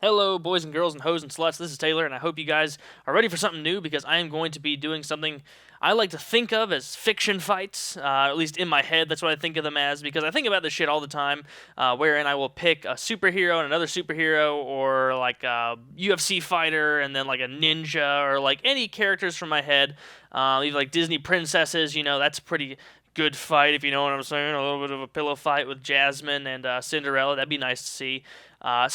Hello, boys and girls and hoes and sluts. This is Taylor, and I hope you guys are ready for something new because I am going to be doing something I like to think of as fiction fights, at least in my head. That's what I think of them as because I think about this shit all the time, wherein I will pick a superhero and another superhero, or like a UFC fighter and then like a ninja, or like any characters from my head, even like Disney princesses. That's a pretty good fight if you know what I'm saying. A little bit of a pillow fight with Jasmine and Cinderella. That'd be nice to see. I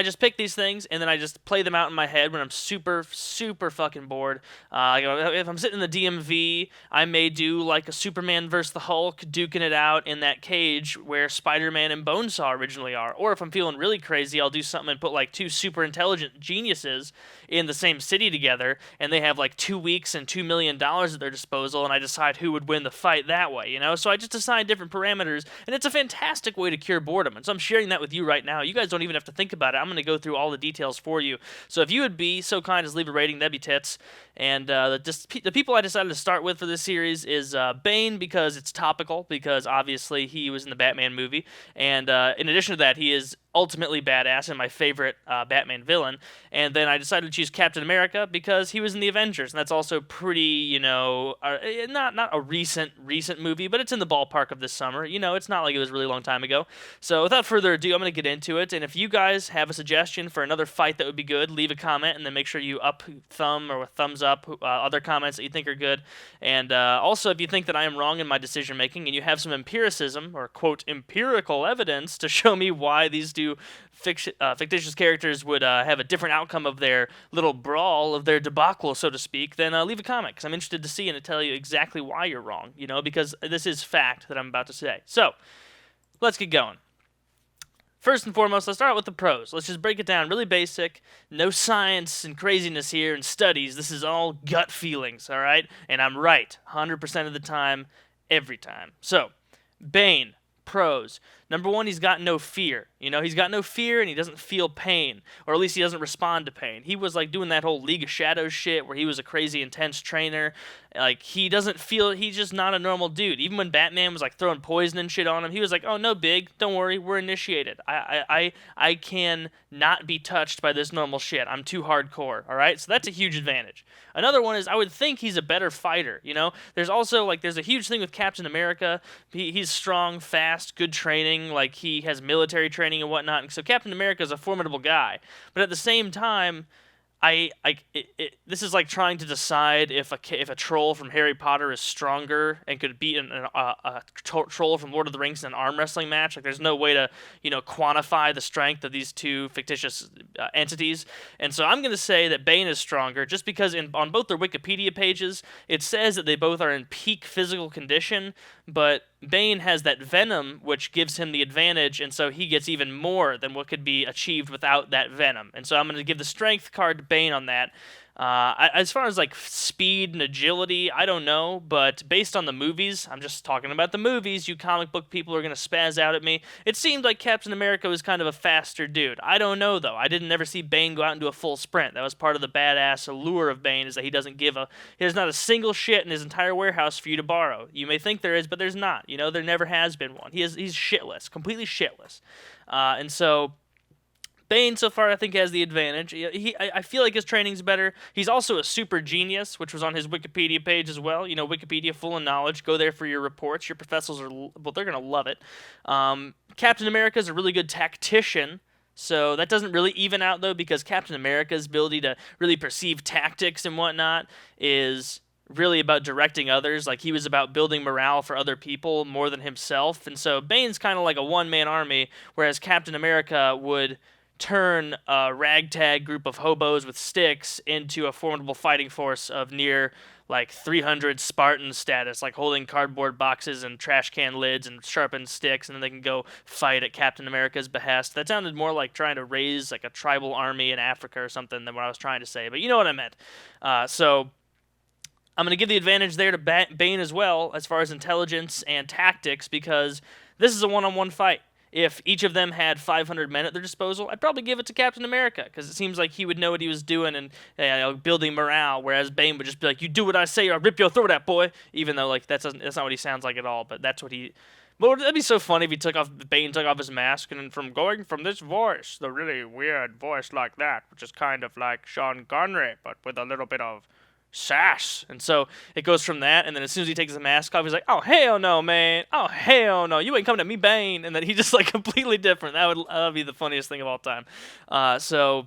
just pick these things and then I just play them out in my head when I'm super, super fucking bored. If I'm sitting in the DMV, I may do like a Superman versus the Hulk, duking it out in that cage where Spider-Man and Bonesaw originally are. Or if I'm feeling really crazy, I'll do something and put like two super intelligent geniuses in the same city together, and they have like 2 weeks and $2 million at their disposal, and I decide who would win the fight that way. So I just assign different parameters, and it's a fantastic way to cure boredom. And so I'm sharing that with you right now. You guys don't even have to think about it. I'm going to go through all the details for you. So if you would be so kind as leave a rating, that'd be tits. And the people I decided to start with for this series is Bane, because it's topical, because obviously he was in the Batman movie. And in addition to that, he is ultimately badass and my favorite Batman villain. And then I decided to choose Captain America because he was in the Avengers, and that's also pretty, not a recent movie, but it's in the ballpark of this summer. It's not like it was a really long time ago. So without further ado, I'm going to get into it. And if you guys have a suggestion for another fight that would be good, leave a comment, and then make sure you thumb or thumbs up other comments that you think are good. And also, if you think that I am wrong in my decision making and you have some empiricism or quote empirical evidence to show me why these two fictitious characters would have a different outcome of their little brawl, of their debacle, so to speak, then leave a comment, because I'm interested to see and to tell you exactly why you're wrong, because this is fact that I'm about to say. So, let's get going. First and foremost, let's start out with the pros. Let's just break it down really basic. No science and craziness here and studies. This is all gut feelings, all right? And I'm right 100% of the time, every time. So, Bane. Pros. Number one, he's got no fear. He's got no fear and he doesn't feel pain. Or at least he doesn't respond to pain. He was like doing that whole League of Shadows shit where he was a crazy intense trainer. Like, he doesn't feel, he's just not a normal dude. Even when Batman was like throwing poison and shit on him, he was like, oh, no big, don't worry, we're initiated. I can not be touched by this normal shit. I'm too hardcore, alright? So that's a huge advantage. Another one is I would think he's a better fighter, There's also, there's a huge thing with Captain America. He's strong, fast, good training, like he has military training and whatnot, and so Captain America is a formidable guy. But at the same time, this is like trying to decide if a troll from Harry Potter is stronger and could beat a troll from Lord of the Rings in an arm wrestling match. Like, there's no way to quantify the strength of these two fictitious entities. And so I'm going to say that Bane is stronger, just because on both their Wikipedia pages it says that they both are in peak physical condition, but Bane has that venom, which gives him the advantage, and so he gets even more than what could be achieved without that venom. And so I'm going to give the strength card to Bane on that. As far as like speed and agility, I don't know, but based on the movies, I'm just talking about the movies, you comic book people are going to spaz out at me. It seemed like Captain America was kind of a faster dude. I don't know, though. I didn't ever see Bane go out and do a full sprint. That was part of the badass allure of Bane, is that he there's not a single shit in his entire warehouse for you to borrow. You may think there is, but there's not. There never has been one. He's shitless, completely shitless. And so Bane, so far, I think has the advantage. I feel like his training's better. He's also a super genius, which was on his Wikipedia page as well. Wikipedia full of knowledge. Go there for your reports. Your professors they're going to love it. Captain America is a really good tactician. So that doesn't really even out, though, because Captain America's ability to really perceive tactics and whatnot is really about directing others. Like, he was about building morale for other people more than himself. And so Bane's kind of like a one-man army, whereas Captain America would turn a ragtag group of hobos with sticks into a formidable fighting force of near 300 Spartan status, like holding cardboard boxes and trash can lids and sharpened sticks, and then they can go fight at Captain America's behest. That sounded more like trying to raise like a tribal army in Africa or something than what I was trying to say, but you know what I meant. So I'm going to give the advantage there to Bane as well, as far as intelligence and tactics, because this is a one-on-one fight. If each of them had 500 men at their disposal, I'd probably give it to Captain America, because it seems like he would know what he was doing and building morale, whereas Bane would just be like, you do what I say or I'll rip your throat out, boy, even though that's not what he sounds like at all, but that's what he But that'd be so funny if he took off Bane took off his mask and then from going from this voice, the really weird voice like that, which is kind of like Sean Connery, but with a little bit of sass. And so it goes from that, and then as soon as he takes the mask off, he's like, "Oh hell no, man! Oh hell no! You ain't coming at me, Bane!" And then he's just like completely different. That would be the funniest thing of all time. So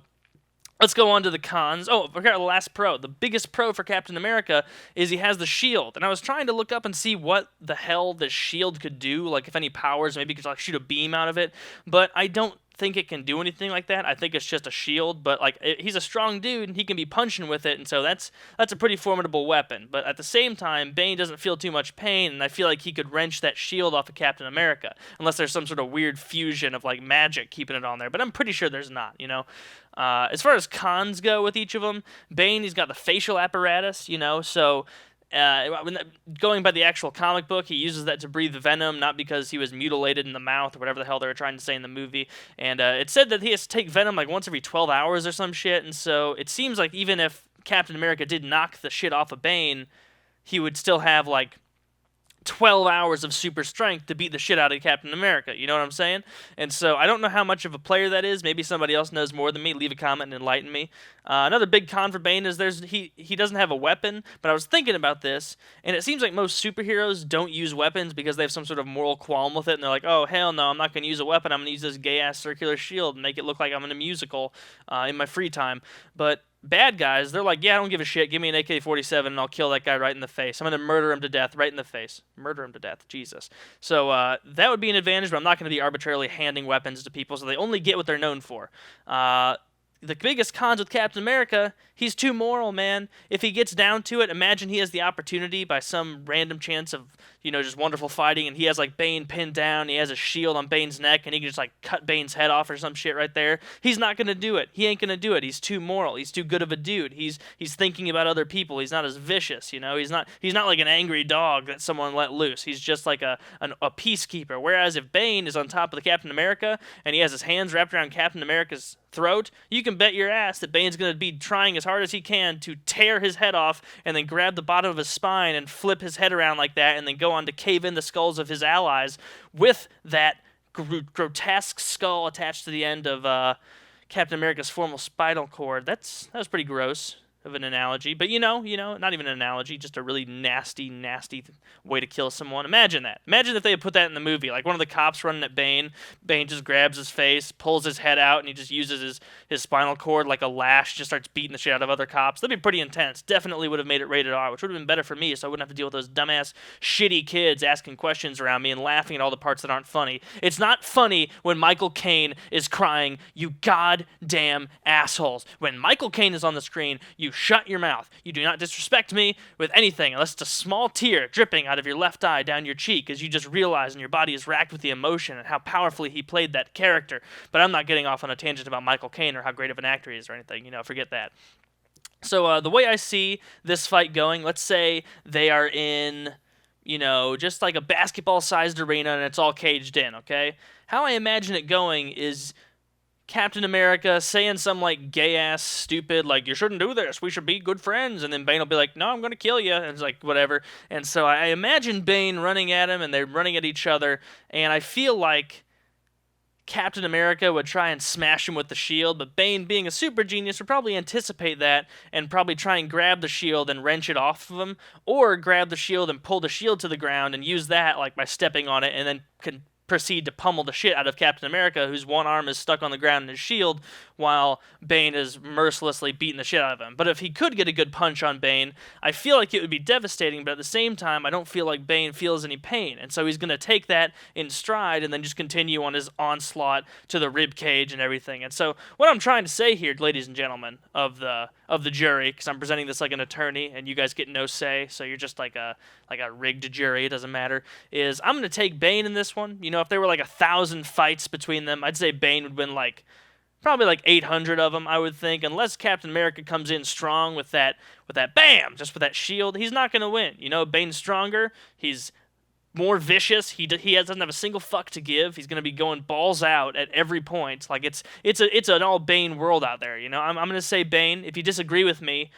let's go on to the cons. Oh, I forgot the last pro. The biggest pro for Captain America is he has the shield. And I was trying to look up and see what the hell the shield could do, like if any powers, maybe you could like shoot a beam out of it. But I don't think it can do anything like that. I think it's just a shield, but like he's a strong dude and he can be punching with it, and so that's a pretty formidable weapon. But at the same time, Bane doesn't feel too much pain, and I feel like he could wrench that shield off of Captain America, unless there's some sort of weird fusion of like magic keeping it on there. But I'm pretty sure there's not, you know. As far as cons go with each of them, Bane, he's got the facial apparatus, you know, so going by the actual comic book, he uses that to breathe venom, not because he was mutilated in the mouth or whatever the hell they were trying to say in the movie. And it said that he has to take venom like once every 12 hours or some shit, and so it seems like even if Captain America did knock the shit off of Bane, he would still have like 12 hours of super strength to beat the shit out of Captain America. You know what I'm saying? And so I don't know how much of a player that is. Maybe somebody else knows more than me. Leave a comment and enlighten me. Another big con for Bane is he doesn't have a weapon, but I was thinking about this, and it seems like most superheroes don't use weapons because they have some sort of moral qualm with it, and they're like, oh, hell no, I'm not going to use a weapon. I'm going to use this gay-ass circular shield and make it look like I'm in a musical in my free time. But bad guys, they're like, yeah, I don't give a shit. Give me an AK-47 and I'll kill that guy right in the face. I'm going to murder him to death right in the face. Murder him to death. Jesus. So that would be an advantage, but I'm not going to be arbitrarily handing weapons to people, so they only get what they're known for. The biggest cons with Captain America, he's too moral, man. If he gets down to it, imagine he has the opportunity by some random chance of, you know, just wonderful fighting, and he has like Bane pinned down, he has a shield on Bane's neck, and he can just like cut Bane's head off or some shit right there. He's not gonna do it. He ain't gonna do it. He's too moral. He's too good of a dude. He's thinking about other people. He's not as vicious, you know. He's not like an angry dog that someone let loose. He's just like a peacekeeper. Whereas if Bane is on top of the Captain America and he has his hands wrapped around Captain America's throat, you can bet your ass that Bane's going to be trying as hard as he can to tear his head off and then grab the bottom of his spine and flip his head around like that and then go on to cave in the skulls of his allies with that grotesque skull attached to the end of Captain America's formal spinal cord. That was pretty gross of an analogy, but you know, not even an analogy, just a really nasty way to kill someone. Imagine that. Imagine if they had put that in the movie, like one of the cops running at Bane just grabs his face, pulls his head out, and he just uses his spinal cord like a lash, just starts beating the shit out of other cops. That'd be pretty intense. Definitely would have made it rated R, which would have been better for me, so I wouldn't have to deal with those dumbass, shitty kids asking questions around me and laughing at all the parts that aren't funny. It's not funny when Michael Caine is crying, you goddamn assholes. When Michael Caine is on the screen, you shut your mouth. You do not disrespect me with anything unless it's a small tear dripping out of your left eye down your cheek as you just realize and your body is racked with the emotion and how powerfully he played that character. But I'm not getting off on a tangent about Michael Caine or how great of an actor he is or anything. You know, forget that. So the way I see this fight going, let's say they are in, you know, just like a basketball-sized arena and it's all caged in, okay? How I imagine it going is Captain America saying some like gay ass stupid like you shouldn't do this, we should be good friends, and then Bane will be like, no, I'm gonna kill you, and it's like whatever. And so I imagine Bane running at him and they're running at each other, and I feel like Captain America would try and smash him with the shield, but Bane, being a super genius, would probably anticipate that and probably try and grab the shield and wrench it off of him, or grab the shield and pull the shield to the ground and use that like by stepping on it and then proceed to pummel the shit out of Captain America, whose one arm is stuck on the ground in his shield, while Bane is mercilessly beating the shit out of him. But if he could get a good punch on Bane, I feel like it would be devastating, but at the same time, I don't feel like Bane feels any pain, and so he's going to take that in stride and then just continue on his onslaught to the rib cage and everything. And so what I'm trying to say here, ladies and gentlemen of the jury, because I'm presenting this like an attorney, and you guys get no say, so you're just like a rigged jury, it doesn't matter, is I'm going to take Bane in this one. You know, if there were like 1,000 fights between them, I'd say Bane would win like probably like 800 of them, I would think, unless Captain America comes in strong with that bam, just with that shield. He's not going to win. You know, Bane's stronger. He's more vicious. He doesn't have a single fuck to give. He's going to be going balls out at every point. Like it's an all Bane world out there. You know, I'm going to say Bane. If you disagree with me,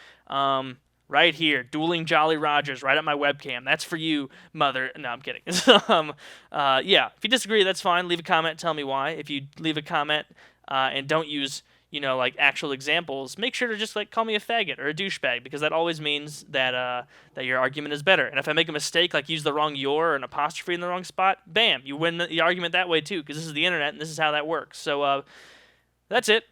right here, Dueling Jolly Rogers, right at my webcam. That's for you, mother. No, I'm kidding. Yeah, if you disagree, that's fine. Leave a comment, tell me why. If you leave a comment and don't use, like actual examples, make sure to just like call me a faggot or a douchebag, because that always means that your argument is better. And if I make a mistake, like use the wrong your or an apostrophe in the wrong spot, bam, you win the argument that way too, because this is the internet and this is how that works. So that's it.